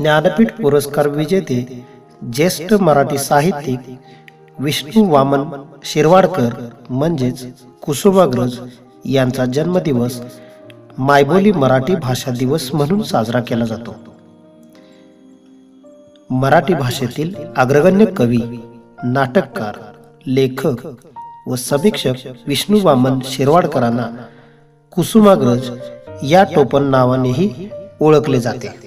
ज्ञानपीठ पुरस्कार विजेते ज्येष्ठ मराठी साहित्यिक विष्णू वामन शिरवाडकर म्हणजेच कुसुमाग्रज यांचा जन्मदिवस मायबोली मराठी भाषा दिवस म्हणून साजरा केला जातो। मराठी भाषेतील अग्रगण्य कवी, नाटककार, लेखक व समीक्षक विष्णू वामन शिरवाडकरांना कुसुमाग्रज या टोपण नावानेही ओळखले जाते।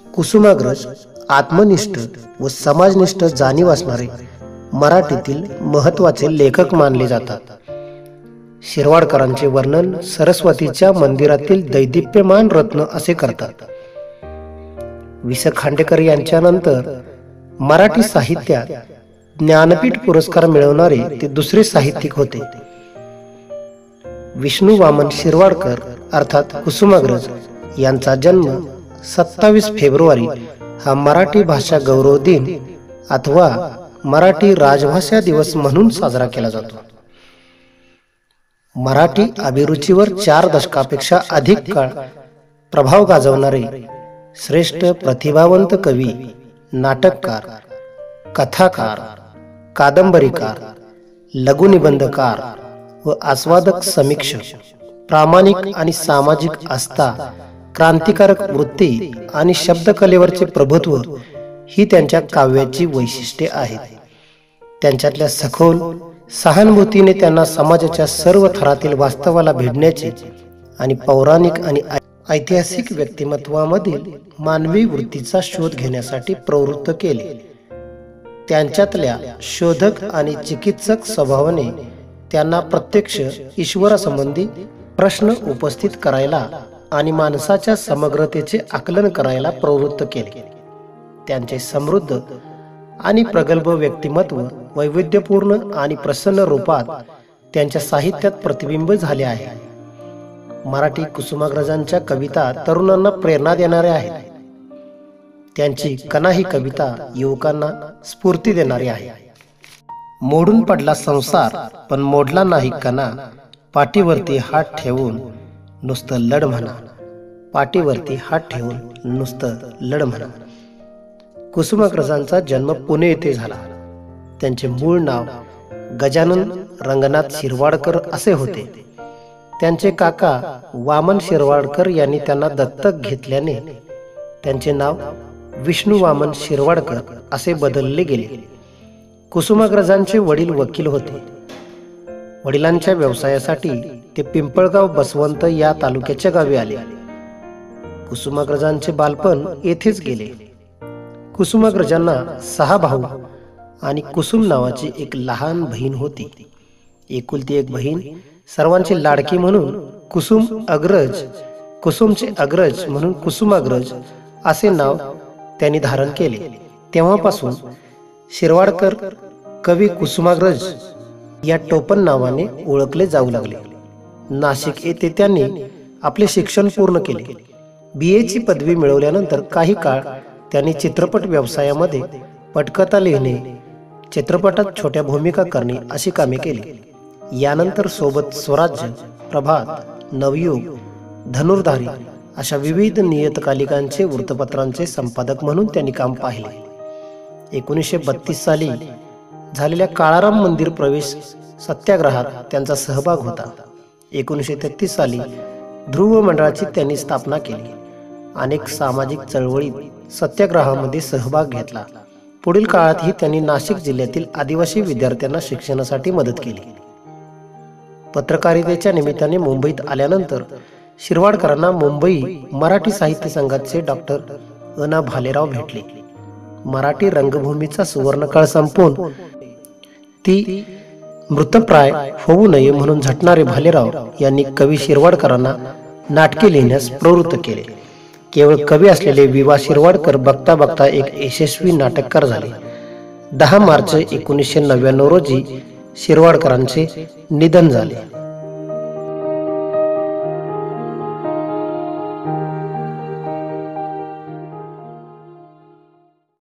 कुसुमाग्रज आत्मनिष्ठ व समाजनिष्ठ जाणीव असणारे मराठीतील महत्त्वाचे लेखक मानले जातात। शिरवाडकरांचे वर्णन सरस्वतीच्या मंदिरातील दैदिप्यमान रत्न असे करतात। वि स खांडेकर यांच्यानंतर मराठी साहित्यात ज्ञानपीठ पुरस्कार मिळवणारे ते दुसरे साहित्यिक होते। विष्णू वामन शिरवाडकर अर्थात कुसुमाग्रज यांचा जन्म 27 फेब्रुवारी हा मराठी भाषा गौरव दिन अथवा मराठी राजभाषा दिवस म्हणून साजरा केला जातो। मराठी अभिरुचीवर 4 दशकापेक्षा अधिक काळ प्रभाव गाजवणारे श्रेष्ठ प्रतिभावंत कवी, नाटककार, कथाकार, कादंबरीकार, लघुनिबंधकार व आस्वादक समीक्षक, प्रामाणिक आणि सामाजिक आस्था, क्रांतिकारक वृत्ती आणि शब्दकलेवरचे प्रभुत्व ही त्यांच्या काव्याची वैशिष्ट्ये आहेत। त्यांच्यातल्या सखोल सहानुभूतीने त्यांना समाजाच्या सर्व थरातील वास्तवाला भिडण्याचे आणि पौराणिक आणि ऐतिहासिक व्यक्तिमत्वामधील मानवी वृत्तीचा शोध घेण्यासाठी प्रवृत्त केले। त्यांच्यातल्या शोधक आणि चिकित्सक स्वभावाने त्यांना प्रत्यक्ष ईश्वरासंबंधी प्रश्न उपस्थित करायला आणि माणसाच्या समग्रतेचे आकलन करायला प्रवृत्त केले। त्यांचे समृद्ध आणि प्रगल्भ व्यक्तिमत्व वैविध्यपूर्ण आणि प्रसन्न रूपात त्यांच्या साहित्यात प्रतिबिंब झाले आहे। मराठी कुसुमाग्रजांच्या कविता तरुणांना प्रेरणा देणाऱ्या आहेत। त्यांची कणा ही कविता युवकांना स्फूर्ती देणारी आहे। मोडून पडला संसार पण मोडला नाही कणा, पाठीवरती हात ठेवून नुसतं लढ म्हणा, पाठीवरती हात ठेवून नुसतं लढ म्हणा। कुसुमाग्रजांचा जन्म पुणे येथे झाला। त्यांचे मूळ नाव गजानन रंगनाथ शिरवाडकर असे होते। त्यांचे काका वामन शिरवाडकर यांनी त्यांना दत्तक घेतल्याने त्यांचे नाव विष्णू वामन शिरवाडकर असे बदलले गेले। कुसुमाग्रजांचे वडील वकील होते। वडिलांच्या व्यवसायासाठी ते पिंपळगाव बसवंत या तालुक्याच्या गावी आले। कुसुमाग्रजांचे बालपण येथेच गेले। कुसुमाग्रजांना 6 भाऊ आणि कुसुम नावाची एक लहान बहीण होती। एकुलती एक बहीण सर्वांची लाडकी म्हणून कुसुमचे अग्रज म्हणून कुसुमाग्रज असे नाव त्यांनी धारण केले। तेव्हापासून शिरवाडकर कवी कुसुमाग्रज या टोपण नावाने ओळखले जाऊ लागले। नाशिक येथे त्यांनी आपले शिक्षण पूर्ण केले। BA ची पदवी मिळवल्यानंतर काही काळ त्यांनी चित्रपट व्यवसायामध्ये पटकथा लिहिणे, चित्रपटात छोट्या भूमिका करणे अशी कामे केली। यानंतर सोबत स्वराज्य, प्रभात, नवयुग, धनुर्धारी अशा विविध नियतकालिकांचे वृत्तपत्रांचे संपादक म्हणून त्यांनी काम पाहिले। 1932 साली झालेल्या काळाराम मंदिर प्रवेश सत्याग्रहात त्यांचा सहभाग होता। 1933 साली ध्रुव मंडळाची त्यांनी स्थापना केली। अनेक सामाजिक चळवळीत सत्याग्रहामध्ये सहभाग घेतला। पुढील काळातही त्यांनी नाशिक जिल्ह्यातील आदिवासी विद्यार्थ्यांना शिक्षणासाठी मदत केली। पत्रकारितेच्या निमित्ताने मुंबईत आल्यानंतर शिरवाडकरांना मुंबई मराठी साहित्य संघाचे डॉक्टर अ.ना. भालेराव भेटले। मराठी रंगभूमीचा सुवर्णकाळ संपून ती मृतप्राय होऊ नये म्हणून झटणारे भालेराव यांनी कवी शिरवाडकरांना नाटके लिहिण्यास प्रवृत्त केले। केवळ कवी असलेले वि.वा. शिरवाडकर बघता बघता एक यशस्वी नाटककार झाले। 10 मार्च 1999 रोजी शिरवाडकरांचे निधन झाले।